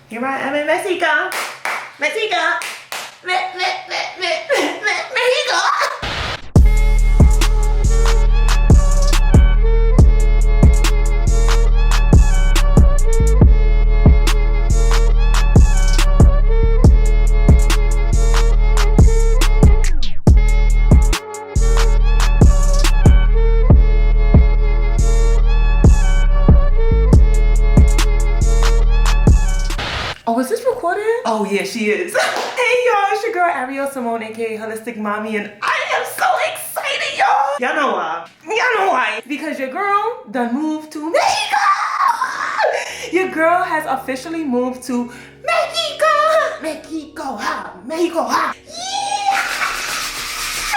Here I am in Mexico. Mexico. Mexico. Oh, is this recording? Oh yeah, she is. Hey y'all, it's your girl Ariel Simone, aka Holistic Mommy, and I am so excited, y'all. Y'all know why? Y'all know why? Because your girl done moved to Mexico. Your girl has officially moved to Mexico. Mexico, ha, Mexico, ha.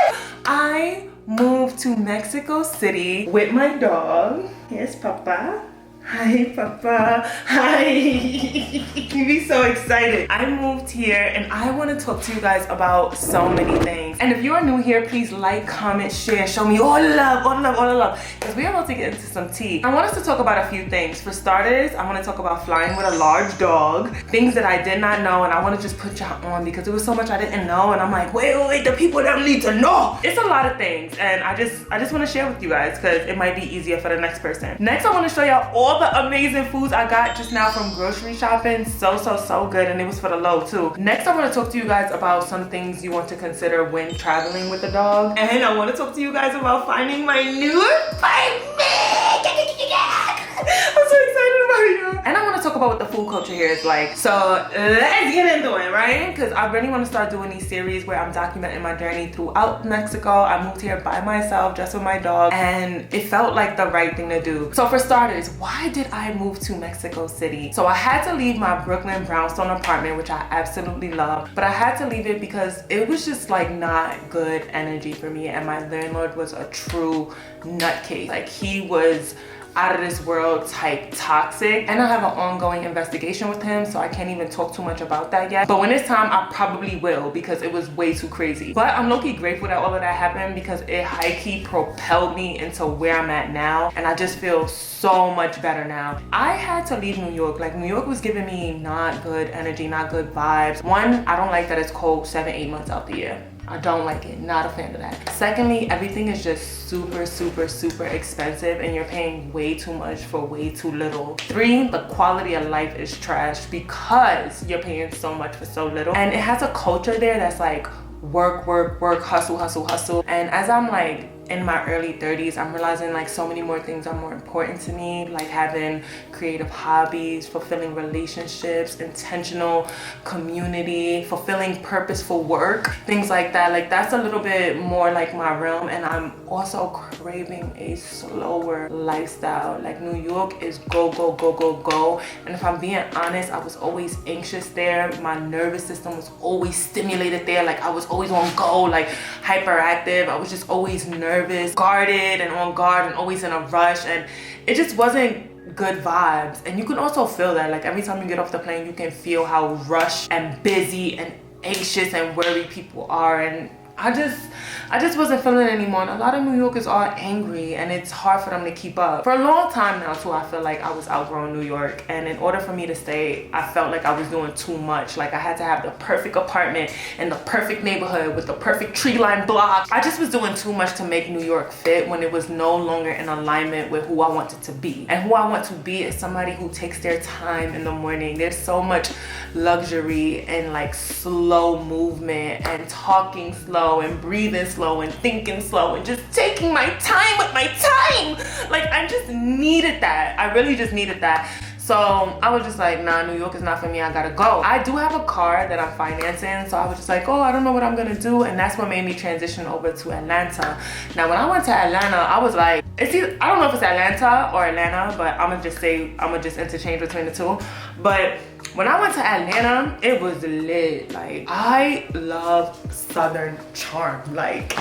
Yeah. I moved to Mexico City with my dog. Here's Papa. Hi, Papa. Hi. You be so excited. I moved here and I want to talk to you guys about so many things. And if you are new here, please like, comment, share, show me all the love, all the love, all the love. Because we're about to get into some tea. I want us to talk about a few things. For starters, I want to talk about flying with a large dog. Things that I did not know, and I want to just put y'all on because there was so much I didn't know. And I'm like, wait, the people don't need to know. It's a lot of things. And I just want to share with you guys because it might be easier for the next person. Next, I want to show y'all all the amazing foods I got just now from grocery shopping. So good, and it was for the low too. Next, I want to talk to you guys about some things you want to consider when traveling with the dog. And I want to talk to you guys about finding my new apartment. I'm so excited about you. And I want to talk about what the food culture here is like. So let's get into it, right? Because I really want to start doing these series where I'm documenting my journey throughout Mexico. I moved here by myself, just with my dog, and it felt like the right thing to do. So for starters, why did I move to Mexico City? So I had to leave my Brooklyn brownstone apartment, which I absolutely love, but I had to leave it because it was just like not good energy for me, and my landlord was a true nutcase. Like, he was out of this world type toxic, and I have an ongoing investigation with him, so I can't even talk too much about that yet. But when it's time, I probably will, because it was way too crazy. But I'm low-key grateful that all of that happened because it high-key propelled me into where I'm at now, and I just feel so much better now. I had to leave New York. Like, New York was giving me not good energy, not good vibes. One, I don't like that it's cold 7-8 months out the year. I don't like it, not a fan of that. Secondly, everything is just super expensive, and you're paying way too much for way too little. 3, the quality of life is trash because you're paying so much for so little. And it has a culture there that's like work, hustle. And as I'm like in my early 30s, I'm realizing like so many more things are more important to me, like having creative hobbies, fulfilling relationships, intentional community, fulfilling purposeful work, things like that. Like, that's a little bit more like my realm, and I'm also craving a slower lifestyle. Like, New York is go. And if I'm being honest, I was always anxious there. My nervous system was always stimulated there. Like, I was always on go, like hyperactive. I was just always nervous, guarded and on guard, and always in a rush, and it just wasn't good vibes. And you can also feel that, like, every time you get off the plane, you can feel how rushed and busy and anxious and worried people are, and I just wasn't feeling it anymore. And a lot of New Yorkers are angry, and it's hard for them to keep up. For a long time now too, I feel like I was outgrowing New York, and in order for me to stay, I felt like I was doing too much. Like, I had to have the perfect apartment in the perfect neighborhood with the perfect tree-lined block. I just was doing too much to make New York fit when it was no longer in alignment with who I wanted to be. And who I want to be is somebody who takes their time in the morning. There's so much luxury and like slow movement and talking slow and breathing slow and thinking slow and just taking my time with my time. Like, I just needed that. I really just needed that. So I was just like, nah, New York is not for me, I gotta go. I do have a car that I'm financing, so I was just like, oh, I don't know what I'm gonna do. And that's what made me transition over to Atlanta. Now, when I went to Atlanta, I was like, I don't know if it's Atlanta or Atlanta, but I'm gonna just interchange between the two. But when I went to Atlanta, it was lit. Like, I love Southern charm. Like,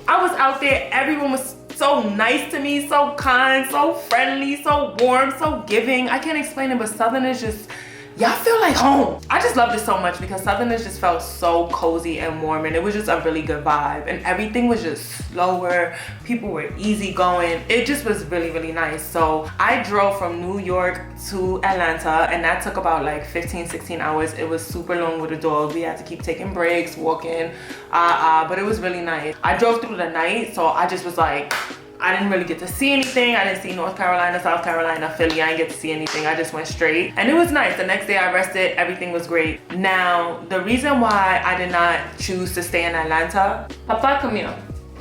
I was out there, everyone was so nice to me, so kind, so friendly, so warm, so giving. I can't explain it, but Southerners just y'all feel like home. I just loved it so much because Southerners just felt so cozy and warm, and it was just a really good vibe, and everything was just slower. People were easygoing. It just was really, really nice. So I drove from New York to Atlanta, and that took about like 15-16 hours. It was super long with the dog. We had to keep taking breaks, walking, but it was really nice. I drove through the night, so I just was like, I didn't really get to see anything. I didn't see North Carolina, South Carolina, Philly. I didn't get to see anything. I just went straight. And it was nice. The next day I rested. Everything was great. Now, the reason why I did not choose to stay in Atlanta. Papa, come here.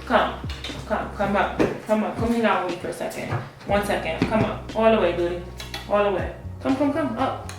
Come up. Come up. Come hang out with me for a second. 1 second. Come up. All the way, dude. All the way. Come. Up.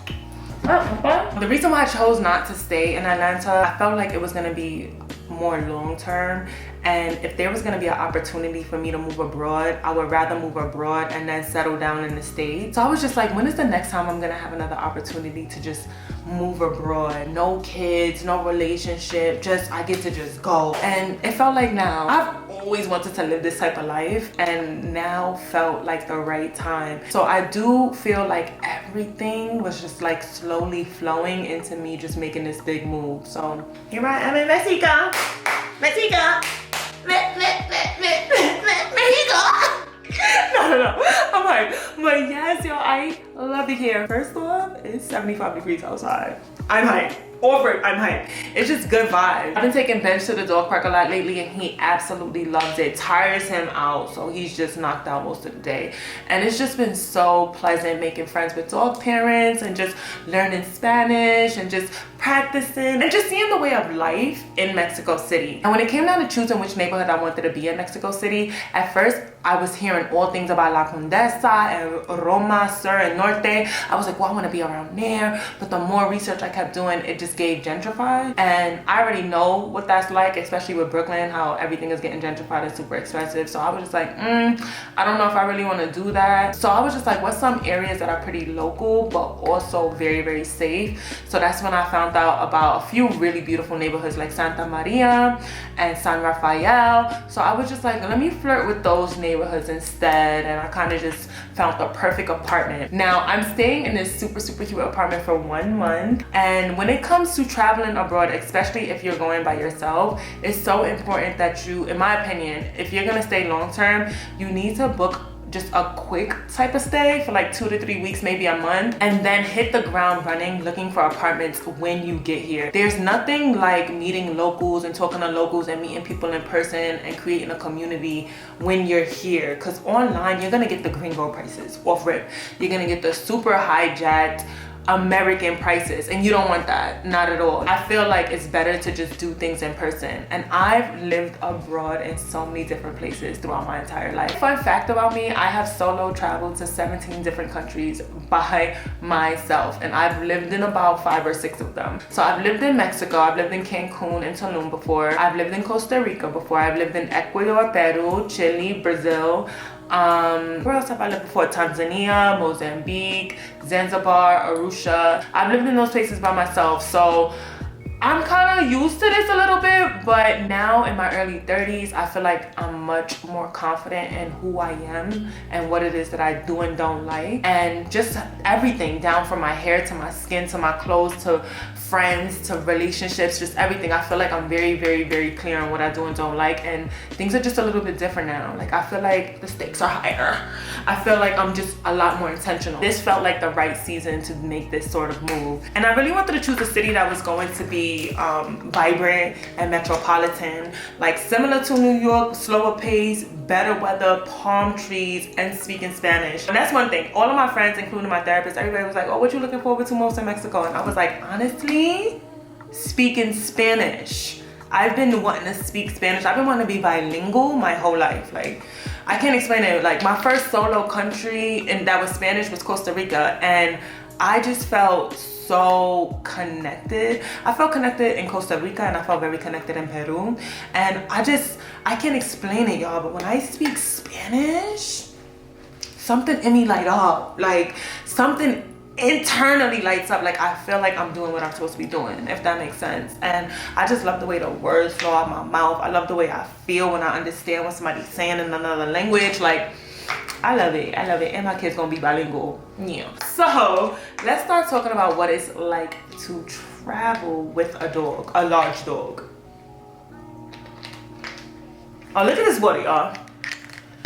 Up, Papa. The reason why I chose not to stay in Atlanta, I felt like it was gonna be more long-term, and if there was going to be an opportunity for me to move abroad, I would rather move abroad and then settle down in the States. So I was just like, when is the next time I'm going to have another opportunity to just move abroad? No kids, no relationship, just I get to just go. And it felt like now, I've always wanted to live this type of life, and now felt like the right time. So I do feel like everything was just like slowly flowing into me just making this big move. So here I am in Mexico. Mexico. No. I'm like, but yes, yo, I love it here. First off, it's 75 degrees outside. I'm hyped. Over it, I'm hyped. It's just good vibes. I've been taking Bench to the dog park a lot lately, and he absolutely loves it. Tires him out, so he's just knocked out most of the day. And it's just been so pleasant making friends with dog parents and just learning Spanish and just practicing and just seeing the way of life in Mexico City. And when it came down to choosing which neighborhood I wanted to be in Mexico City, at first I was hearing all things about La Condesa and Roma Sur and Norte. I was like, well, I want to be around there. But the more research I kept doing, it just gave gentrified. And I already know what that's like, especially with Brooklyn, how everything is getting gentrified and super expensive. So I was just like, I don't know if I really want to do that. So I was just like, what's some areas that are pretty local, but also very, very safe? So that's when I found out about a few really beautiful neighborhoods like Santa Maria and San Rafael. So I was just like, let me flirt with those neighborhoods instead, and I kind of just found the perfect apartment. Now I'm staying in this super cute apartment for 1 month, and when it comes to traveling abroad, especially if you're going by yourself, it's so important that you, in my opinion, if you're gonna stay long term, you need to book just a quick type of stay for like 2 to 3 weeks, maybe a month, and then hit the ground running looking for apartments when you get here. There's nothing like meeting locals and talking to locals and meeting people in person and creating a community when you're here, because online you're gonna get the gringo prices off rip. You're gonna get the super hijacked American prices, and you don't want that, not at all. I feel like it's better to just do things in person, and I've lived abroad in so many different places throughout my entire life. Fun fact about me, I have solo traveled to 17 different countries by myself, and I've lived in about 5 or 6 of them. So I've lived in Mexico, I've lived in Cancun and Tulum before, I've lived in Costa Rica before, I've lived in Ecuador, Peru, Chile, Brazil. Where else have I lived before? Tanzania, Mozambique, Zanzibar, Arusha. I've lived in those places by myself, so I'm kind of used to this a little bit, but now in my early 30s, I feel like I'm much more confident in who I am and what it is that I do and don't like, and just everything, down from my hair to my skin to my clothes to friends to relationships, just everything. I feel like I'm very clear on what I do and don't like, and things are just a little bit different now. Like, I feel like the stakes are higher. I feel like I'm just a lot more intentional. This felt like the right season to make this sort of move, and I really wanted to choose a city that was going to be vibrant and metropolitan, like similar to New York, slower pace, better weather, palm trees, and speaking Spanish. And that's one thing. All of my friends, including my therapist, everybody was like, oh, what you looking forward to most in Mexico? And I was like, honestly, speaking Spanish. I've been wanting to speak Spanish. I've been wanting to be bilingual my whole life. Like, I can't explain it. Like, my first solo country and that was Spanish was Costa Rica, and I just felt so connected. I felt connected in Costa Rica, and I felt very connected in Peru, and I can't explain it, y'all, but when I speak Spanish, something in me light up, like something internally lights up. Like, I feel like I'm doing what I'm supposed to be doing, if that makes sense. And I just love the way the words flow out my mouth. I love the way I feel when I understand what somebody's saying in another language. Like, I love it. I love it. And my kid's gonna be bilingual. Yeah. So let's start talking about what it's like to travel with a dog, a large dog. Oh, look at this water, y'all.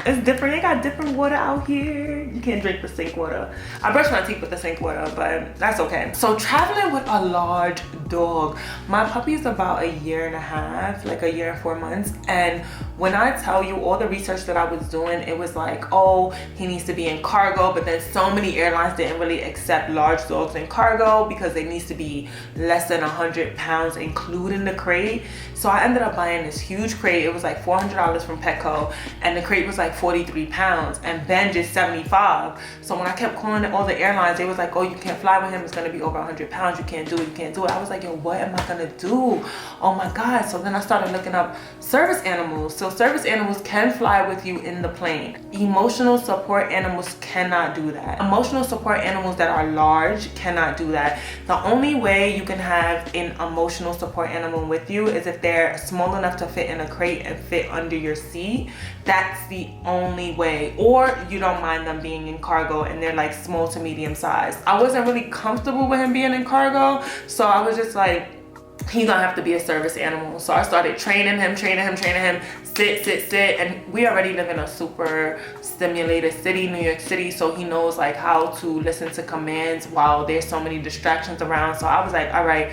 It's different. They got different water out here. You can't drink the sink water. I brush my teeth with the sink water, but that's okay. So traveling with a large dog. My puppy is about 1.5 years, like 1 year and 4 months. And when I tell you all the research that I was doing, it was like, oh, he needs to be in cargo. But then so many airlines didn't really accept large dogs in cargo because they needs to be less than 100 pounds, including the crate. So I ended up buying this huge crate. It was like $400 from Petco, and the crate was like 43 pounds, and Ben just 75. So when I kept calling all the airlines, they was like, oh, you can't fly with him. It's gonna be over 100 pounds. You can't do it. You can't do it. I was like, yo, what am I gonna do? Oh my God. So then I started looking up service animals. So service animals can fly with you in the plane. Emotional support animals cannot do that. Emotional support animals that are large cannot do that. The only way you can have an emotional support animal with you is if they're small enough to fit in a crate and fit under your seat. That's the only way. Or you don't mind them being in cargo and they're like small to medium size. I wasn't really comfortable with him being in cargo, so I was just like, he's gonna have to be a service animal. So I started training him, sit, and we already live in a super stimulated city, New York City, so he knows like how to listen to commands while there's so many distractions around. So I was like, all right,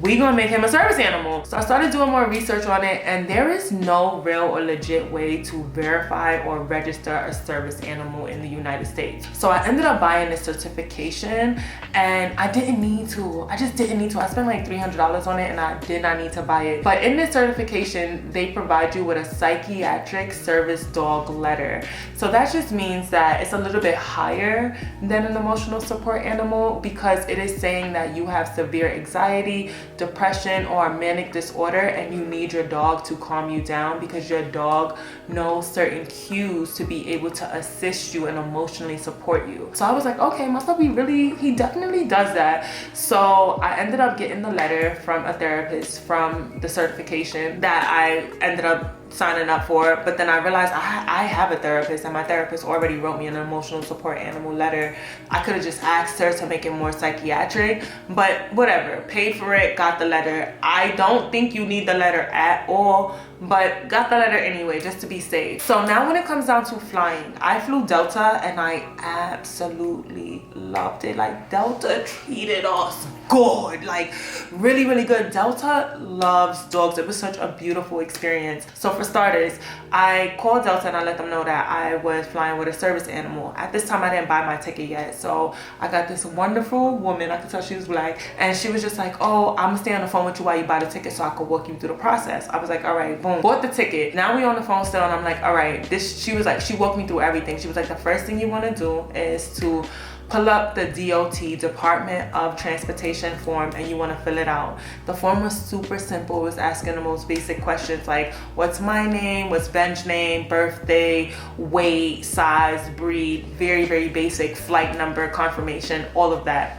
we gonna make him a service animal. So I started doing more research on it, and there is no real or legit way to verify or register a service animal in the United States. So I ended up buying this certification, and I didn't need to. I just didn't need to. I spent like $300 on it, and I did not need to buy it. But in this certification, they provide you with a psychiatric service dog letter. So that just means that it's a little bit higher than an emotional support animal, because it is saying that you have severe anxiety, depression, or a manic disorder, and you need your dog to calm you down because your dog knows certain cues to be able to assist you and emotionally support you. So I was like, okay, my puppy he definitely does that. So I ended up getting the letter from a therapist from the certification that I ended up signing up for, but then I realized I have a therapist, and my therapist already wrote me an emotional support animal letter. I could have just asked her to make it more psychiatric, but whatever, paid for it, got the letter. I don't think you need the letter at all, but got the letter anyway just to be safe. So now when it comes down to flying, I flew Delta and I absolutely loved it. Like, Delta treated us good, like really, really good. Delta loves dogs. It was such a beautiful experience. So for starters, I called Delta and I let them know that I was flying with a service animal. At this time, I didn't buy my ticket yet. So I got this wonderful woman, I could tell she was black, and she was just like, oh, I'm gonna stay on the phone with you while you buy the ticket so I could walk you through the process. I was like, all right, boom, bought the ticket. Now we on the phone still, and I'm like, all right, she was like, she walked me through everything. She was like, the first thing you wanna do is to pull up the DOT, Department of Transportation form, and you want to fill it out. The form was super simple. It was asking the most basic questions like, what's my name, what's Ben's name, birthday, weight, size, breed, very, very basic, flight number, confirmation, all of that.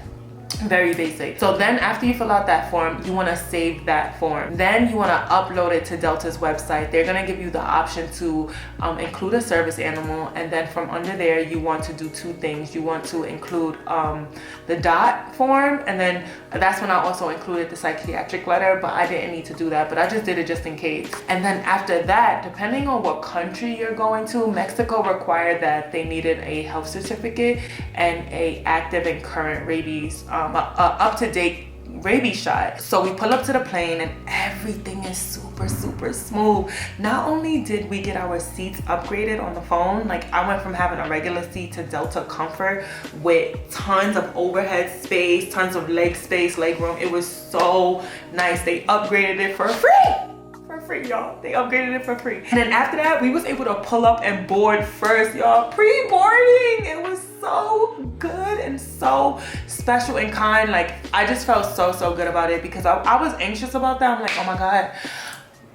Very basic. So then after you fill out that form, you want to save that form. Then you want to upload it to Delta's website. They're going to give you the option to include a service animal, and then from under there you want to do two things. You want to include the DOT form, and then that's when I also included the psychiatric letter, but I didn't need to do that, but I just did it just in case. And then after that, depending on what country you're going to, Mexico required that they needed a health certificate and a active and current rabies up-to-date rabies shot. So we pull up to the plane and everything is super, super smooth. Not only did we get our seats upgraded on the phone, like I went from having a regular seat to Delta Comfort with tons of overhead space, tons of leg space, leg room. It was so nice. They upgraded it for free, y'all. They upgraded it for free. And then after that, we was able to pull up and board first, y'all. Pre-boarding. It was so good and so special and kind. Like, I just felt so good about it, because I was anxious about that. I'm like, oh my God,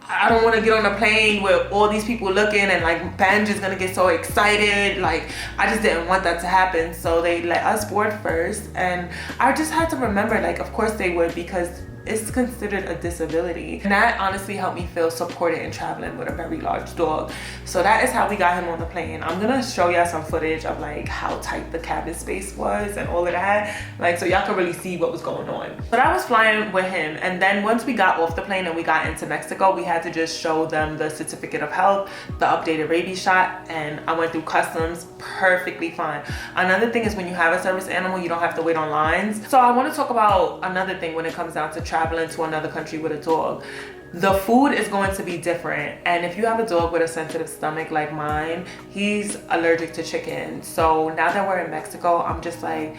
I don't want to get on a plane with all these people looking, and like Ben's just gonna get so excited. Like, I just didn't want that to happen. So they let us board first, and I just had to remember, like, of course they would, because it's considered a disability. And that honestly helped me feel supported in traveling with a very large dog. So that is how we got him on the plane. I'm gonna show y'all some footage of like how tight the cabin space was and all of that, like so y'all could really see what was going on. But I was flying with him, and then once we got off the plane and we got into Mexico, we had to just show them the certificate of health, the updated rabies shot, and I went through customs perfectly fine. Another thing is when you have a service animal, you don't have to wait on lines. So I want to talk about another thing when it comes down to traveling to another country with a dog. The food is going to be different, and if you have a dog with a sensitive stomach like mine, he's allergic to chicken. So now that we're in Mexico, I'm just like,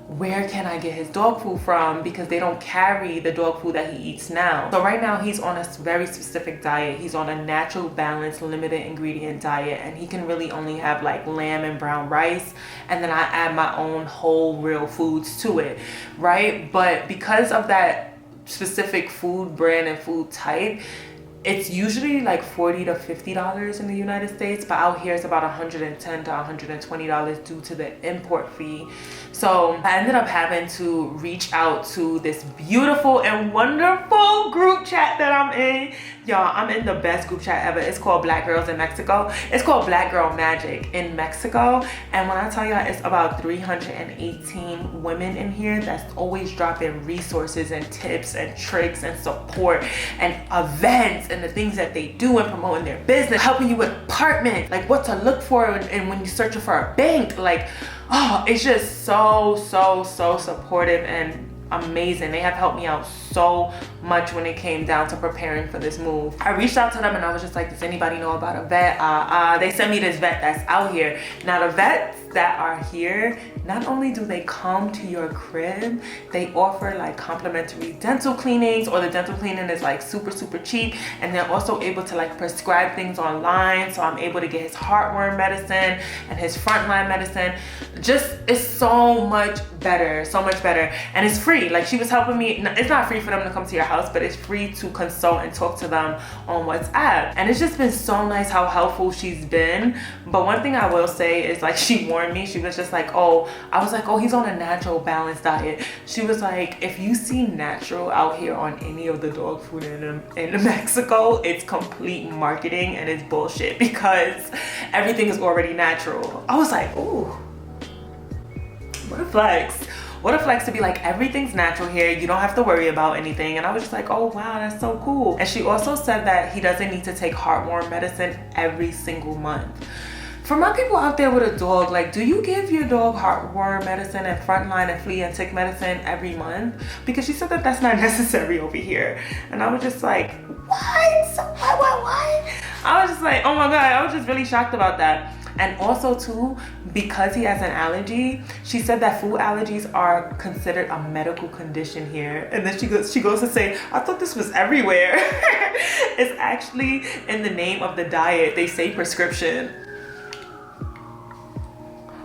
where can I get his dog food from? Because they don't carry the dog food that he eats now. So right now he's on a very specific diet. He's on a natural, balanced, limited ingredient diet, and he can really only have like lamb and brown rice, and then I add my own whole real foods to it, right? But because of that specific food brand and food type, it's usually like $40 to $50 in the United States, but out here it's about $110 to $120 due to the import fee. So I ended up having to reach out to this beautiful and wonderful group chat that I'm in. Y'all, I'm in the best group chat ever. It's called Black Girls in Mexico. It's called Black Girl Magic in Mexico. And when I tell y'all, it's about 318 women in here that's always dropping resources and tips and tricks and support and events and the things that they do and promoting their business, helping you with apartments, like what to look for and when you're searching for a bank. Like, oh, it's just so supportive and amazing. They have helped me out so much when it came down to preparing for this move. I reached out to them and I was just like, does anybody know about a vet? They sent me this vet that's out here. Now the vets that are here, not only do they come to your crib, they offer like complimentary dental cleanings, or the dental cleaning is like super cheap, and they're also able to like prescribe things online. So I'm able to get his heartworm medicine and his frontline medicine. Just, it's so much better, and it's free. Like, she was helping me. It's not free for them to come to your house, but it's free to consult and talk to them on WhatsApp. And it's just been so nice how helpful she's been. But one thing I will say is, like, she warned me. She was just like, oh, I was like, oh, he's on a natural balanced diet. She was like, if you see natural out here on any of the dog food in Mexico, it's complete marketing and it's bullshit, because everything is already natural. I was like, ooh, what a flex. What a flex to be like, everything's natural here. You don't have to worry about anything. And I was just like, oh wow, that's so cool. And she also said that he doesn't need to take heartworm medicine every single month. For my people out there with a dog, like, do you give your dog heartworm medicine and frontline and flea and tick medicine every month? Because she said that that's not necessary over here. And I was just like, what? What? I was just like, oh my God, I was just really shocked about that. And also too, because he has an allergy, she said that food allergies are considered a medical condition here. And then she goes to say, I thought this was everywhere. It's actually in the name of the diet. They say prescription.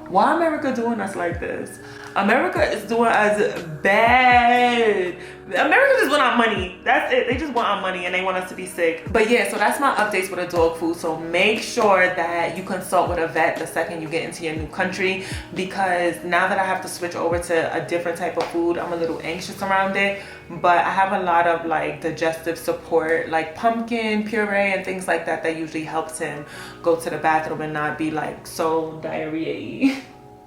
Why America doing us like this? America is doing us bad. America just want our money. That's it. They just want our money and they want us to be sick. But yeah, so that's my updates with a dog food. So make sure that you consult with a vet the second you get into your new country, because now that I have to switch over to a different type of food, I'm a little anxious around it. But I have a lot of like digestive support, like pumpkin puree and things like that, that usually helps him go to the bathroom and not be like so diarrhea-y.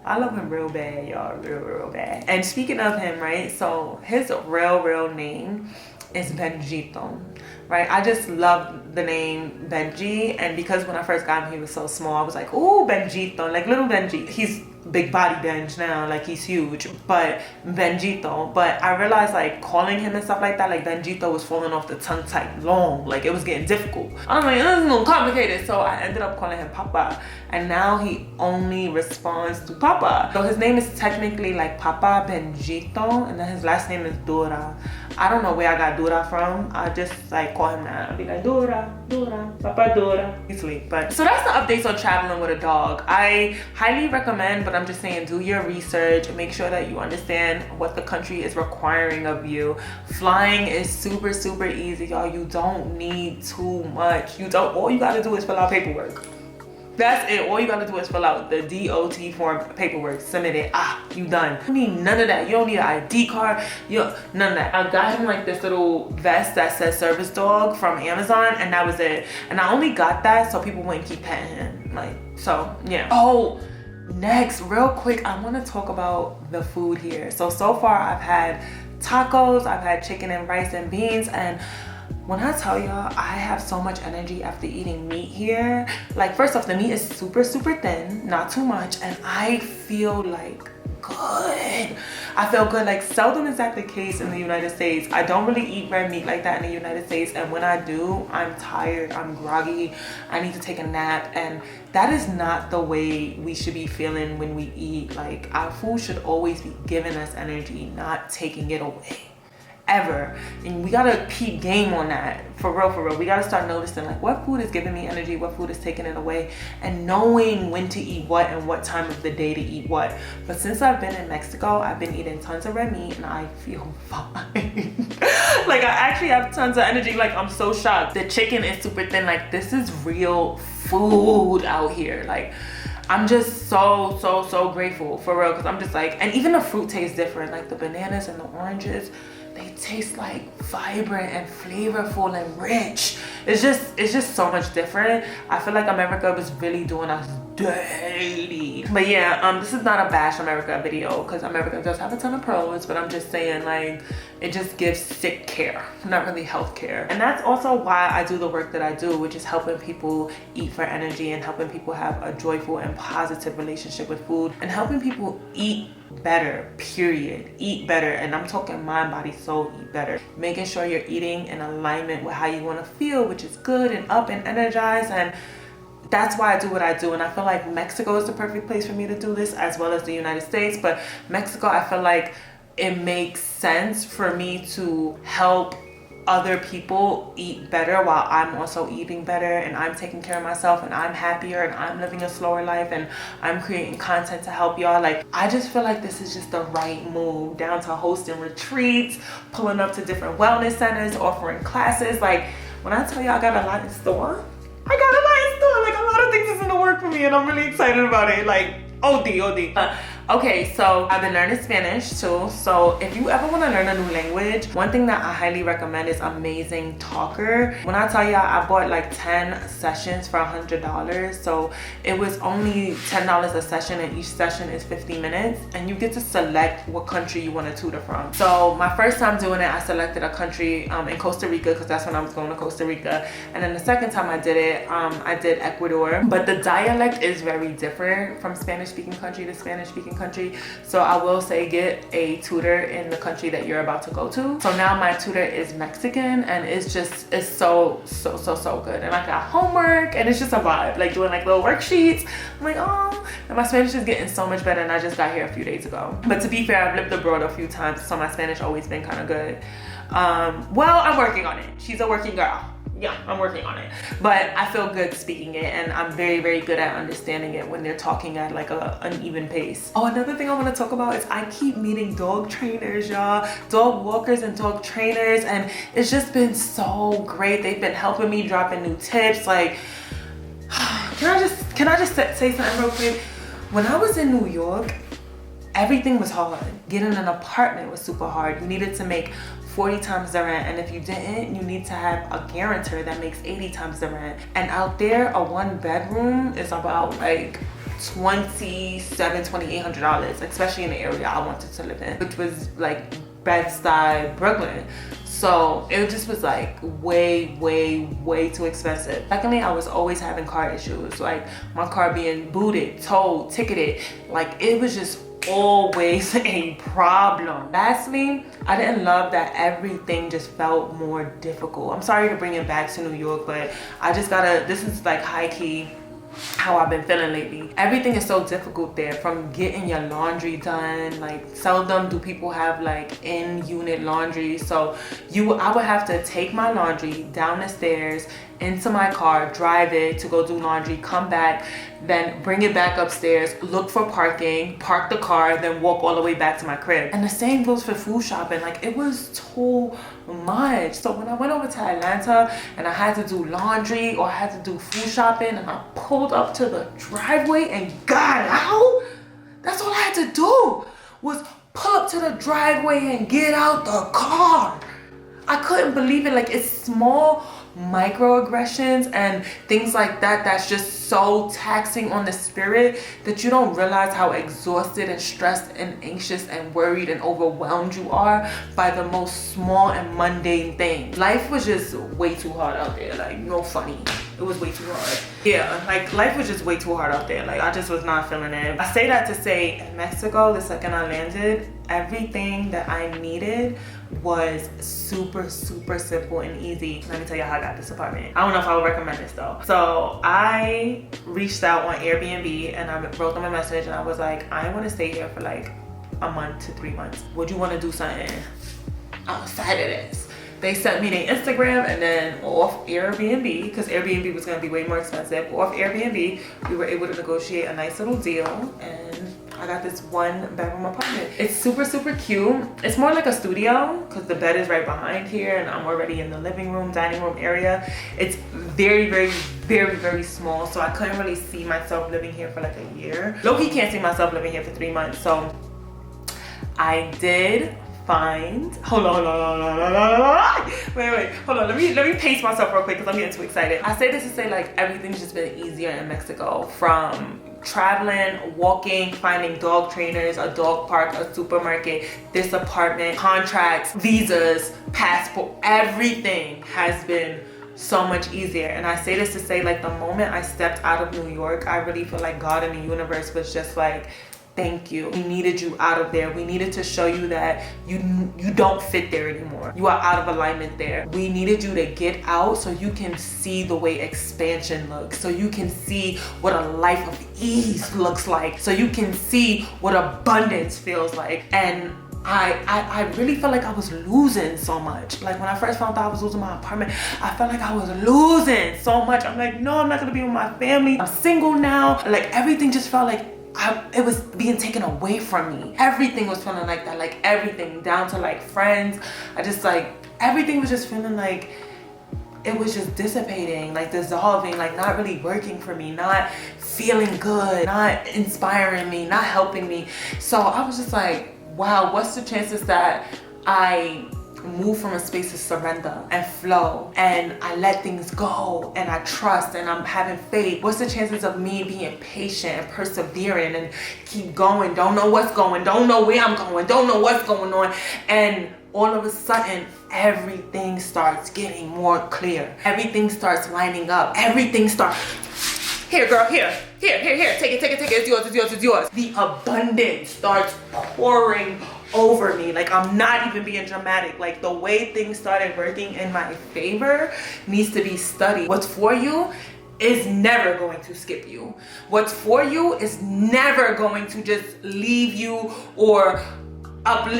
I love him real bad, y'all, real bad. And speaking of him, right, so his real name is Benjito, right? I just love the name Benji, and because when I first got him, he was so small, I was like, ooh, Benjito, like little Benji. He's big body Benj now, like he's huge, but Benjito. But I realized like calling him and stuff like that, like Benjito was falling off the tongue type long, like it was getting difficult. I was like, this is gonna complicate it. So I ended up calling him Papa, and now he only responds to Papa. So his name is technically like Papa Benjito, and then his last name is Dora. I don't know where I got Dora from. I just like call him that. I'll be like, Dora, Papa Dora. He's sweet. But so that's the updates on traveling with a dog. I highly recommend, but I'm just saying, do your research. Make sure that you understand what the country is requiring of you. Flying is super easy, y'all. You don't need too much. All you gotta do is fill out paperwork. That's it. All you gotta do is fill out the DOT form paperwork, submit it. You done. You need none of that. You don't need an ID card. None of that. I got him like this little vest that says service dog from Amazon, and that was it. And I only got that so people wouldn't keep petting him. Like, so yeah. Oh, next, real quick, I want to talk about the food here. So far I've had tacos, I've had chicken and rice and beans, and when I tell y'all, I have so much energy after eating meat here. Like, first off, the meat is super, super thin, not too much, and I feel like good. I feel good. Like, seldom is that the case in the United States. I don't really eat red meat like that in the United States, and when I do, I'm tired, I'm groggy, I need to take a nap, and that is not the way we should be feeling when we eat. Like, our food should always be giving us energy, not taking it away. Ever. And we gotta keep game on that. For real. We gotta start noticing like what food is giving me energy, what food is taking it away, and knowing when to eat what and what time of the day to eat what. But since I've been in Mexico, I've been eating tons of red meat and I feel fine. Like, I actually have tons of energy. Like, I'm so shocked. The chicken is super thin. Like, this is real food out here. Like, I'm just so grateful, for real, because I'm just like, and even the fruit tastes different. Like, the bananas and the oranges, they taste like vibrant and flavorful and rich. It's just so much different. I feel like America was really doing us dirty. But yeah, this is not a bash America video, because America does have a ton of pros, but I'm just saying, like, it just gives sick care, not really health care. And that's also why I do the work that I do, which is helping people eat for energy and helping people have a joyful and positive relationship with food, and helping people eat better, period. Eat better. And I'm talking mind, body, soul, eat better. Making sure you're eating in alignment with how you want to feel, which is good and up and energized. And that's why I do what I do. And I feel like Mexico is the perfect place for me to do this, as well as the United States. But Mexico, I feel like it makes sense for me to help other people eat better while I'm also eating better, and I'm taking care of myself, and I'm happier, and I'm living a slower life, and I'm creating content to help y'all. Like, I just feel like this is just the right move, down to hosting retreats, pulling up to different wellness centers, offering classes. Like, when I tell you I got a lot in store, I got a lot in store. Like, a lot of things is in the work for me, and I'm really excited about it. Like, OD. Okay, so I've been learning Spanish too. So if you ever want to learn a new language, one thing that I highly recommend is Amazing Talker. When I tell y'all, I bought like 10 sessions for $100. So it was only $10 a session, and each session is 50 minutes, and you get to select what country you want to tutor from. So my first time doing it, I selected a country in Costa Rica, because that's when I was going to Costa Rica. And then the second time I did it, I did Ecuador. But the dialect is very different from Spanish speaking country to Spanish speaking country. So I will say, get a tutor in the country that you're about to go to. So now my tutor is Mexican, and it's so good. And I got homework, and it's just a vibe, like doing like little worksheets. I'm like, oh, and my Spanish is getting so much better, and I just got here a few days ago. But to be fair, I've lived abroad a few times, so my Spanish always been kind of good. Well, I'm working on it. She's a working girl. Yeah, I'm working on it. But I feel good speaking it, and I'm very good at understanding it when they're talking at like a uneven pace. Oh, another thing I want to talk about is I keep meeting dog trainers, y'all. Dog walkers and dog trainers, and it's just been so great. They've been helping me, dropping new tips. Like, can I just say something real quick? When I was in New York, everything was hard. Getting an apartment was super hard. You needed to make 40 times the rent, and if you didn't, you need to have a guarantor that makes 80 times the rent. And out there, a 1-bedroom is about like $2,800, especially in the area I wanted to live in, which was like Bed-Stuy, Brooklyn. So it just was like way too expensive. Secondly, I was always having car issues, like my car being booted, towed, ticketed. Like, it was just always a problem. Lastly, I didn't love that everything just felt more difficult. I'm sorry to bring it back to New York, but I just gotta, this is like high key how I've been feeling lately. Everything is so difficult there, from getting your laundry done. Like, seldom do people have like in-unit laundry. So I would have to take my laundry down the stairs into my car, drive it to go do laundry, come back, then bring it back upstairs, look for parking, park the car, then walk all the way back to my crib. And the same goes for food shopping. Like, it was too much. So when I went over to Atlanta and I had to do laundry or I had to do food shopping, and I pulled up to the driveway and got out, that's all I had to do was pull up to the driveway and get out the car. I couldn't believe it. Like, it's small microaggressions and things like that that's just so taxing on the spirit that you don't realize how exhausted and stressed and anxious and worried and overwhelmed you are by the most small and mundane things. Life was just way too hard out there. Like, no funny. It was way too hard. Yeah, like, life was just way too hard out there. Like, I just was not feeling it. I say that to say, in Mexico, the second I landed, everything that I needed was super simple and easy. Let me tell you how I got this apartment. I don't know if I would recommend this though. So I reached out on Airbnb and I wrote them a message and I was like, I want to stay here for like a month to 3 months. Would you want to do something outside of this? They sent me their Instagram, and then off Airbnb, because Airbnb was going to be way more expensive, off Airbnb, we were able to negotiate a nice little deal, and I got this 1-bedroom apartment. It's super cute. It's more like a studio because the bed is right behind here and I'm already in the living room, dining room area. It's very small, so I couldn't really see myself living here for like a year. Low-key can't see myself living here for 3 months, so I did find, hold on, wait, hold on, let me pace myself real quick because I'm getting too excited. I say this to say, like, everything's just been easier in Mexico, from traveling, walking, finding dog trainers, a dog park, a supermarket, this apartment, contracts, visas, passport, everything has been so much easier. And I say this to say, like, the moment I stepped out of New York, I really feel like God and the universe was just like, thank you. We needed you out of there. We needed to show you that you don't fit there anymore. You are out of alignment there. We needed you to get out so you can see the way expansion looks, so you can see what a life of ease looks like, so you can see what abundance feels like. And I really felt like I was losing so much. Like, when I first found out I was losing my apartment, I felt like I was losing so much. I'm like, no, I'm not gonna be with my family. I'm single now. Like, everything just felt like it was being taken away from me. Everything was feeling like that. Like, everything, down to like friends. I just, like, everything was just feeling like it was just dissipating, like dissolving, like not really working for me, not feeling good, not inspiring me, not helping me. So I was just like, wow, what's the chances that I move from a space of surrender and flow, and I let things go, and I trust, and I'm having faith? What's the chances of me being patient and persevering and keep going, don't know what's going, don't know where I'm going, don't know what's going on, and all of a sudden everything starts getting more clear, everything starts lining up, everything starts, here girl, here, take it, it's yours. The abundance starts pouring over me. Like, I'm not even being dramatic. Like, the way things started working in my favor needs to be studied. What's for you is never going to skip you. What's for you is never going to just leave you or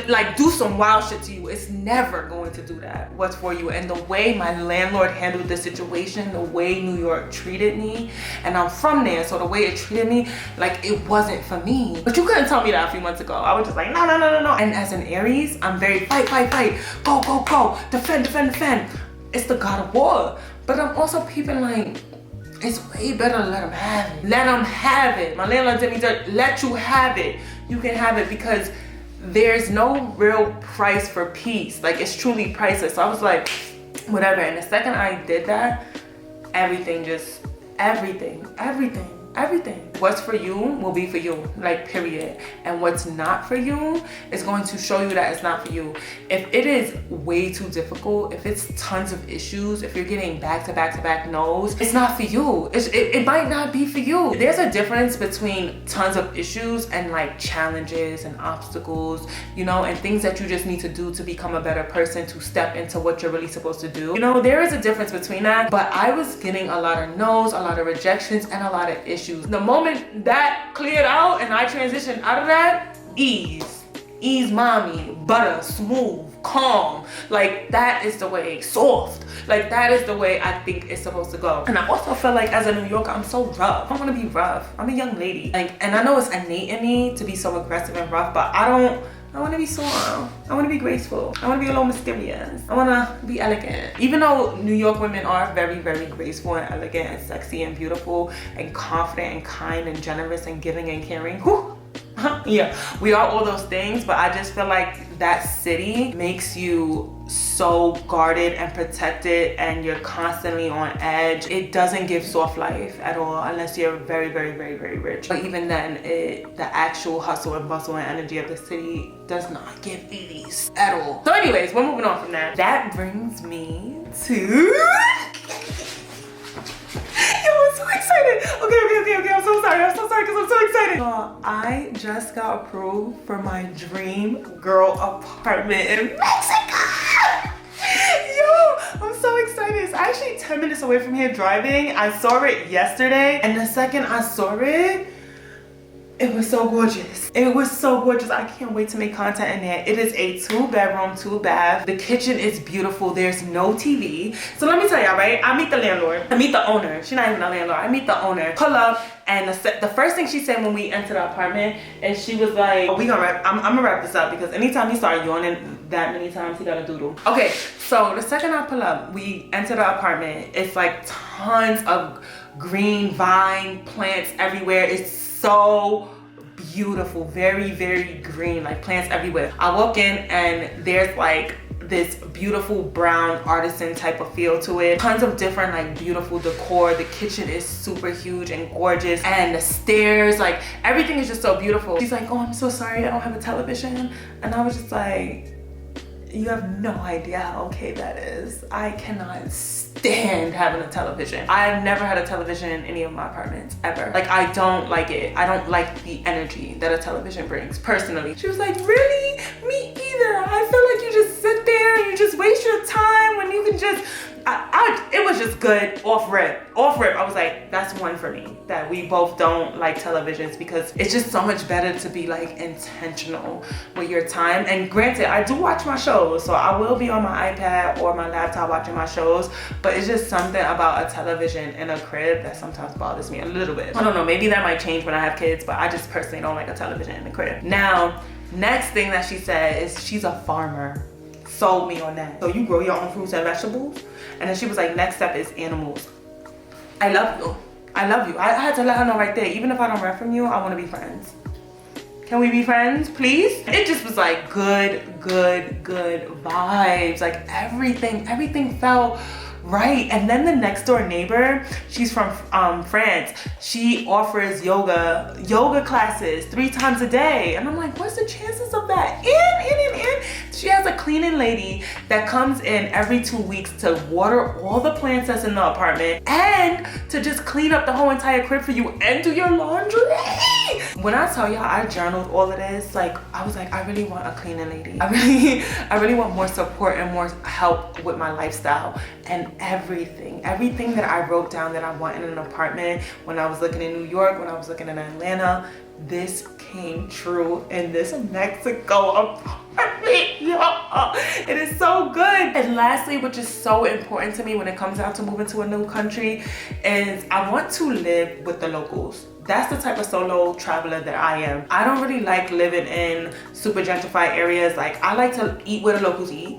like do some wild shit to you. It's never going to do that. What's for you. And the way my landlord handled the situation, the way New York treated me, and I'm from there, so the way it treated me, like, it wasn't for me. But you couldn't tell me that a few months ago. I was just like, no. And as an Aries, I'm very fight, go, defend. It's the God of war. But I'm also peeping like, it's way better to let them have it. Let them have it. My landlord did me dirt. Let you have it. You can have it, because there's no real price for peace. Like, it's truly priceless. So I was like, whatever. And the second I did that, everything. What's for you will be for you, like, period. And what's not for you is going to show you that it's not for you. If it is way too difficult, if it's tons of issues, if you're getting back-to-back no's, it's not for you. It might not be for you. There's a difference between tons of issues and, like, challenges and obstacles, you know, and things that you just need to do to become a better person, to step into what you're really supposed to do. You know, there is a difference between that. But I was getting a lot of no's, a lot of rejections, and a lot of issues. The moment that cleared out and I transitioned out of that, ease mommy, butter, smooth, calm. Like that is the way, soft. Like that is the way I think it's supposed to go. And I also feel like as a New Yorker, I'm so rough. I don't want to be rough. I'm a young lady. Like, and I know it's innate in me to be so aggressive and rough, but I want to be soft. I want to be graceful. I want to be a little mysterious. I want to be elegant. Even though New York women are very, very graceful and elegant and sexy and beautiful and confident and kind and generous and giving and caring. Whew. Yeah, we are all those things, but I just feel like that city makes you so guarded and protected and you're constantly on edge. It doesn't give soft life at all unless you're very, very, very, very rich. But even then, the actual hustle and bustle and energy of the city does not give ease at all. So anyways, we're moving on from that. That brings me to... I'm so excited. Okay. I'm so sorry because I'm so excited. I just got approved for my dream girl apartment in Mexico. Yo, I'm so excited. It's actually 10 minutes away from here driving. I saw it yesterday, and the second I saw it, it was so gorgeous. It was so gorgeous. I can't wait to make content in there. It is a 2-bedroom, 2-bath. The kitchen is beautiful. There's no TV. So let me tell y'all, right? I meet the landlord. I meet the owner. She's not even the landlord. I meet the owner. Pull up, and the first thing she said when we entered the apartment, and she was like, oh, I'm gonna wrap this up because anytime he started yawning that many times, he got a doodle. Okay, so the second I pull up, we enter the apartment. It's like tons of green vine plants everywhere. It's so beautiful, very, very green, like plants everywhere. I walk in and there's like this beautiful brown artisan type of feel to it. Tons of different like beautiful decor. The kitchen is super huge and gorgeous, and the stairs, like everything is just so beautiful. She's like, oh, I'm so sorry, I don't have a television. And I was just like, you have no idea how okay that is. I cannot stand having a television. I've never had a television in any of my apartments ever. Like, I don't like it. I don't like the energy that a television brings, personally. She was like, really? Me either. I feel like you just sit there and you just waste your time when you can just, it was just good off rip. I was like, that's one for me, that we both don't like televisions because it's just so much better to be like intentional with your time. And granted, I do watch my shows, so I will be on my iPad or my laptop watching my shows, but it's just something about a television in a crib that sometimes bothers me a little bit. I don't know, maybe that might change when I have kids, but I just personally don't like a television in the crib. Now, next thing that she said is she's a farmer. Sold me on that. So you grow your own fruits and vegetables? And then she was like, next step is animals. I love you. I love you. I had to let her know right there, even if I don't rent from you, I want to be friends. Can we be friends, please? It just was like good vibes. Like everything felt right. And then the next door neighbor, she's from France. She offers yoga classes 3 times a day. And I'm like, what's the chances of that? And she has a cleaning lady that comes in every 2 weeks to water all the plants that's in the apartment and to just clean up the whole entire crib for you and do your laundry. When I tell y'all I journaled all of this, like I was like, I really want a cleaning lady. I really want more support and more help with my lifestyle. And everything that I wrote down that I want in an apartment when I was looking in New York, when I was looking in Atlanta, this came true in this Mexico apartment. It is so good. And lastly, which is so important to me when it comes down to moving to a new country, is I want to live with the locals. That's the type of solo traveler that I am. I don't really like living in super gentrified areas. Like, I like to eat where the locals eat.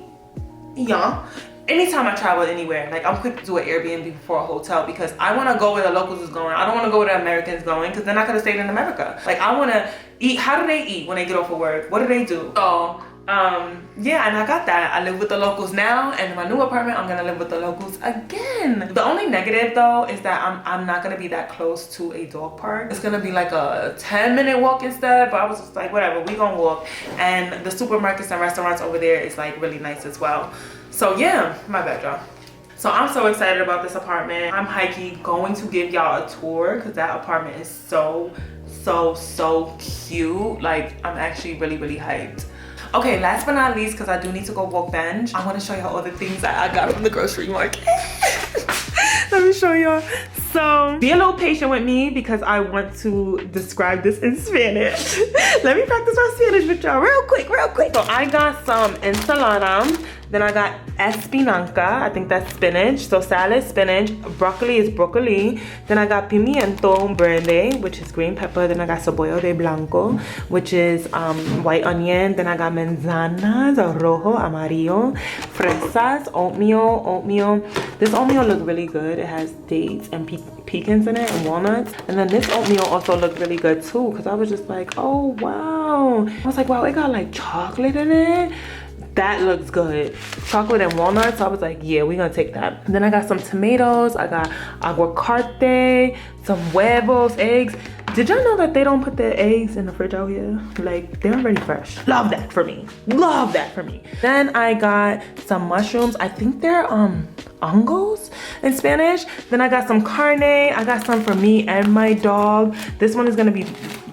Yeah. Anytime I travel anywhere, like I'm quick to do an Airbnb before a hotel because I want to go where the locals is going. I don't want to go where the Americans going because then I could have stayed in America. Like, I want to eat. How do they eat when they get off of work? What do they do? So yeah, and I got that. I live with the locals now, and in my new apartment I'm gonna live with the locals again. The only negative though is that I'm not gonna be that close to a dog park. It's gonna be like a 10-minute walk instead, but I was just like, whatever, we gonna walk. And the supermarkets and restaurants over there is like really nice as well. So yeah, my bad, y'all. So I'm so excited about this apartment. I'm high-key going to give y'all a tour because that apartment is so cute. Like, I'm actually really hyped. Okay, last but not least, because I do need to go walk bench, I want to show y'all all the things that I got from the grocery market. Let me show y'all. So be a little patient with me because I want to describe this in Spanish. Let me practice my Spanish with y'all real quick. So I got some ensalada. Then I got espinaca, I think that's spinach. So salad, spinach, broccoli is broccoli. Then I got pimiento verde, which is green pepper. Then I got cebolla de blanco, which is white onion. Then I got manzanas, rojo, amarillo, fresas, oatmeal. This oatmeal looked really good. It has dates and pecans in it and walnuts. And then this oatmeal also looked really good too, because I was just like, oh wow. I was like, wow, it got like chocolate in it. That looks good. Chocolate and walnuts. I was like, yeah, we're gonna take that. And then I got some tomatoes. I got aguacate, some huevos, eggs. Did y'all know that they don't put their eggs in the fridge out here? Like, they're already fresh. Love that for me. Love that for me. Then I got some mushrooms. I think they're hongos in Spanish. Then I got some carne. I got some for me and my dog. This one is gonna be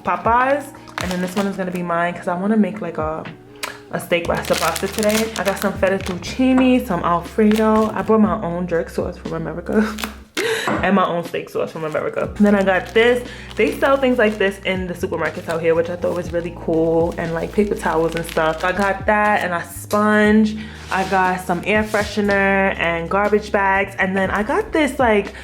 Papa's, and then this one is gonna be mine because I wanna make like a steak rasta pasta today. I got some fettuccine, some Alfredo. I brought my own jerk sauce from America and my own steak sauce from America. And then I got this. They sell things like this in the supermarkets out here, which I thought was really cool, and like paper towels and stuff. I got that and a sponge. I got some air freshener and garbage bags. And then I got this like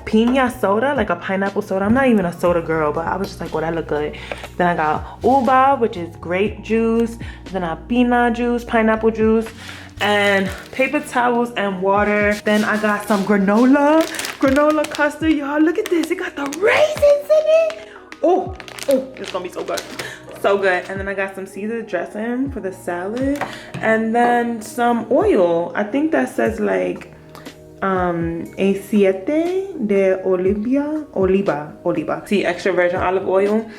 piña soda, like a pineapple soda. I'm not even a soda girl, but I was just like, oh, that look good. Then I got uva, which is grape juice. Then I pina juice, pineapple juice, and paper towels and water. Then I got some granola custard. Y'all, look at this. It got the raisins in it. Oh, it's gonna be so good. So good. And then I got some Caesar dressing for the salad. And then some oil. I think that says like aceite de oliva. See, extra virgin olive oil.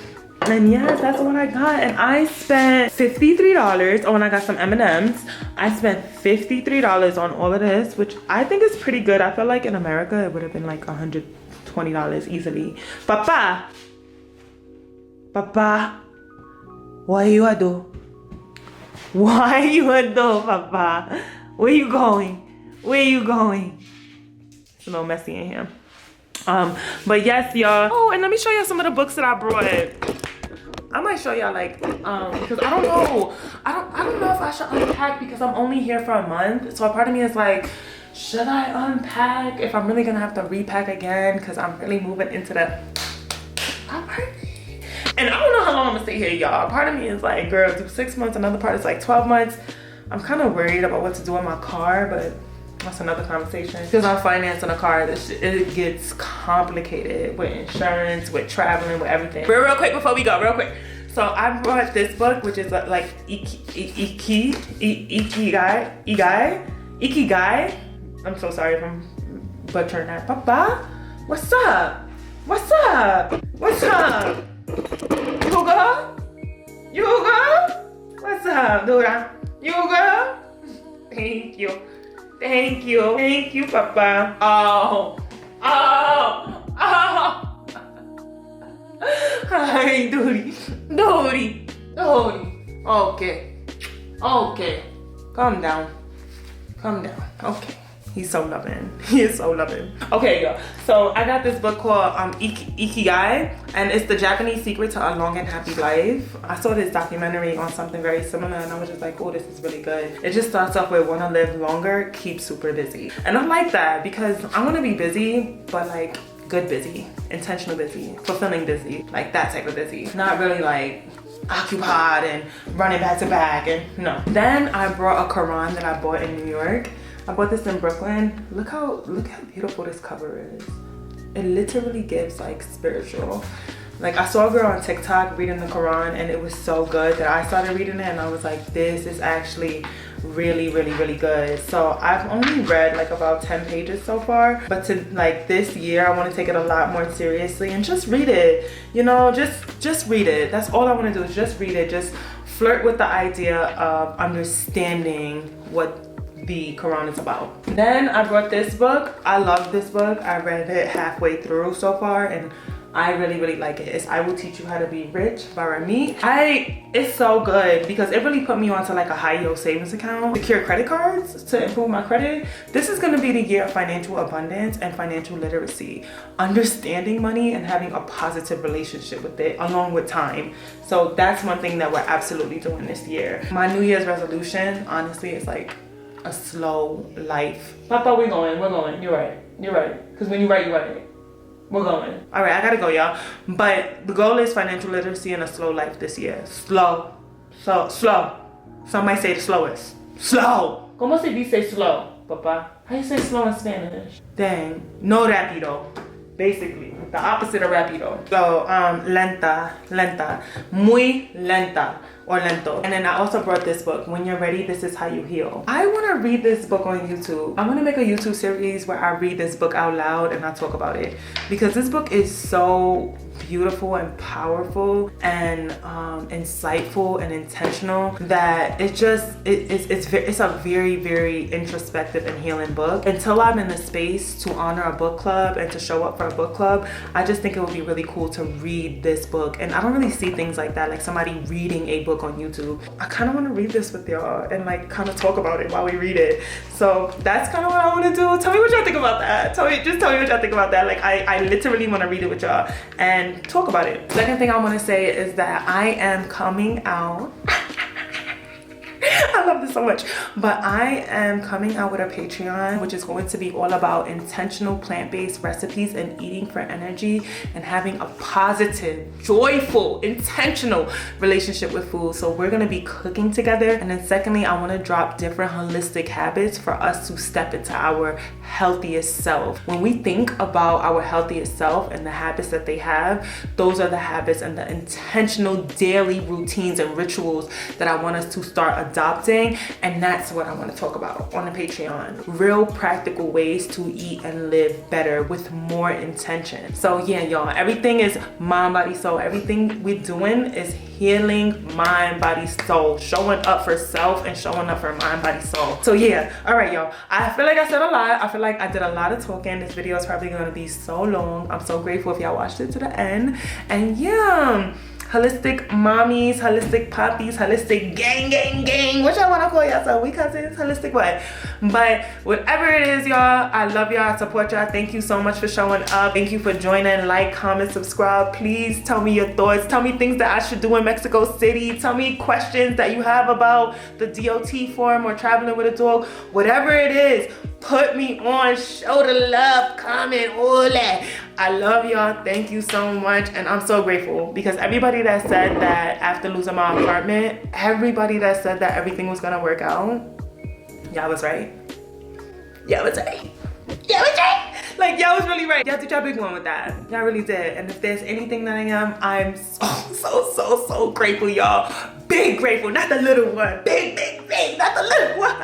And yes, that's what I got. And I spent $53. Oh, and I got some M&Ms. I spent $53 on all of this, which I think is pretty good. I feel like in America, it would have been like $120 easily. Papa, what you a do? Why you a do, Papa? Where you going? It's a little messy in here. But yes, y'all. Oh, and let me show y'all some of the books that I brought. I might show y'all like, because I don't know if I should unpack because I'm only here for a month. So a part of me is like, should I unpack if I'm really gonna have to repack again? Because I'm really moving into the apartment. And I don't know how long I'm gonna stay here, y'all. Part of me is like, girl, do 6 months. Another part is like 12 months. I'm kind of worried about what to do with my car, but that's another conversation. Because I'm financing a car, it gets complicated with insurance, with traveling, with everything. But real quick before we go, real quick. So I brought this book, which is like Ikigai. I'm so sorry if I'm butchering that. Papa, what's up? Yoga? What's up, Dora? Yoga? Thank you, Papa. Oh. Hi, Dory. Okay. Calm down. Okay. He's so loving. He is so loving. Okay, y'all. So I got this book called Ikigai, and it's the Japanese secret to a long and happy life. I saw this documentary on something very similar, and I was just like, oh, this is really good. It just starts off with wanna live longer, keep super busy. And I like that because I wanna be busy, but like good busy, intentional busy, fulfilling busy, like that type of busy. Not really like occupied and running back to back, and no. Then I brought a Quran that I bought in New York. I bought this in Brooklyn. Look how beautiful this cover is. It literally gives like spiritual. Like I saw a girl on TikTok reading the Quran and it was so good that I started reading it and I was like, this is actually really good. So I've only read like about 10 pages so far, but to like this year I want to take it a lot more seriously and just read it, you know, just read it. That's all I want to do is just read it. Just flirt with the idea of understanding what the Quran is about. Then I brought this book. I love this book. I read it halfway through so far and I really like it. It's I Will Teach You How to Be Rich by Remy. It's so good because it really put me onto like a high yield savings account, secure credit cards to improve my credit. This is gonna be the year of financial abundance and financial literacy, understanding money and having a positive relationship with it along with time. So that's one thing that we're absolutely doing this year. My New Year's resolution, honestly, is like a slow life. Papa, we're going. You're right. Because when you're right. We're going. All right, I gotta go, y'all. But the goal is financial literacy and a slow life this year. Slow. Some might say the slowest. Slow. ¿Cómo se dice slow, Papa? How you say slow in Spanish? Dang. No rápido. Basically, the opposite of rápido. So, lenta. Muy lenta. Or lento. And then I also brought this book, When You're Ready, This Is How You Heal. I want to read this book on YouTube. I'm going to make a YouTube series where I read this book out loud and I talk about it, because this book is so beautiful and powerful and insightful and intentional that it's a very introspective and healing book. Until I'm in the space to honor a book club and to show up for a book club, I just think it would be really cool to read this book. And I don't really see things like that, like somebody reading a book on YouTube. I kind of want to read this with y'all and like kind of talk about it while we read it. So that's kind of what I want to do. Tell me what y'all think about that. Just tell me what y'all think about that. Like I literally want to read it with y'all and talk about it. Second thing I want to say is that I am coming out. I love this so much. But I am coming out with a Patreon, which is going to be all about intentional plant-based recipes and eating for energy and having a positive, joyful, intentional relationship with food. So we're going to be cooking together. And then secondly, I want to drop different holistic habits for us to step into our healthiest self. When we think about our healthiest self and the habits that they have, those are the habits and the intentional daily routines and rituals that I want us to start adopting. And that's what I want to talk about on the Patreon. Real practical ways to eat and live better with more intention. So yeah, y'all, everything is mind, body, soul. Everything we're doing is healing mind, body, soul, showing up for self and showing up for mind, body, soul. So yeah, all right, y'all. I feel like I said a lot. I feel like I did a lot of talking. This video is probably going to be so long. I'm so grateful if y'all watched it to the end. And yeah, holistic mommies, holistic poppies, holistic gang. What y'all want to call yourself? We cousins, holistic what? But whatever it is, y'all, I love y'all, I support y'all. Thank you so much for showing up. Thank you for joining. Like, comment, subscribe. Please tell me your thoughts. Tell me things that I should do in Mexico City. Tell me questions that you have about the DOT form or traveling with a dog. Whatever it is, put me on, show the love, comment, all that. I love y'all. Thank you so much. And I'm so grateful because everybody that said that after losing my apartment, everybody that said that everything was gonna work out, y'all was right. Y'all was right. Like, y'all was really right. Y'all did y'all big one with that. Y'all really did. And if there's anything that I am, I'm so grateful, y'all. Big grateful, not the little one. Big, not the little one.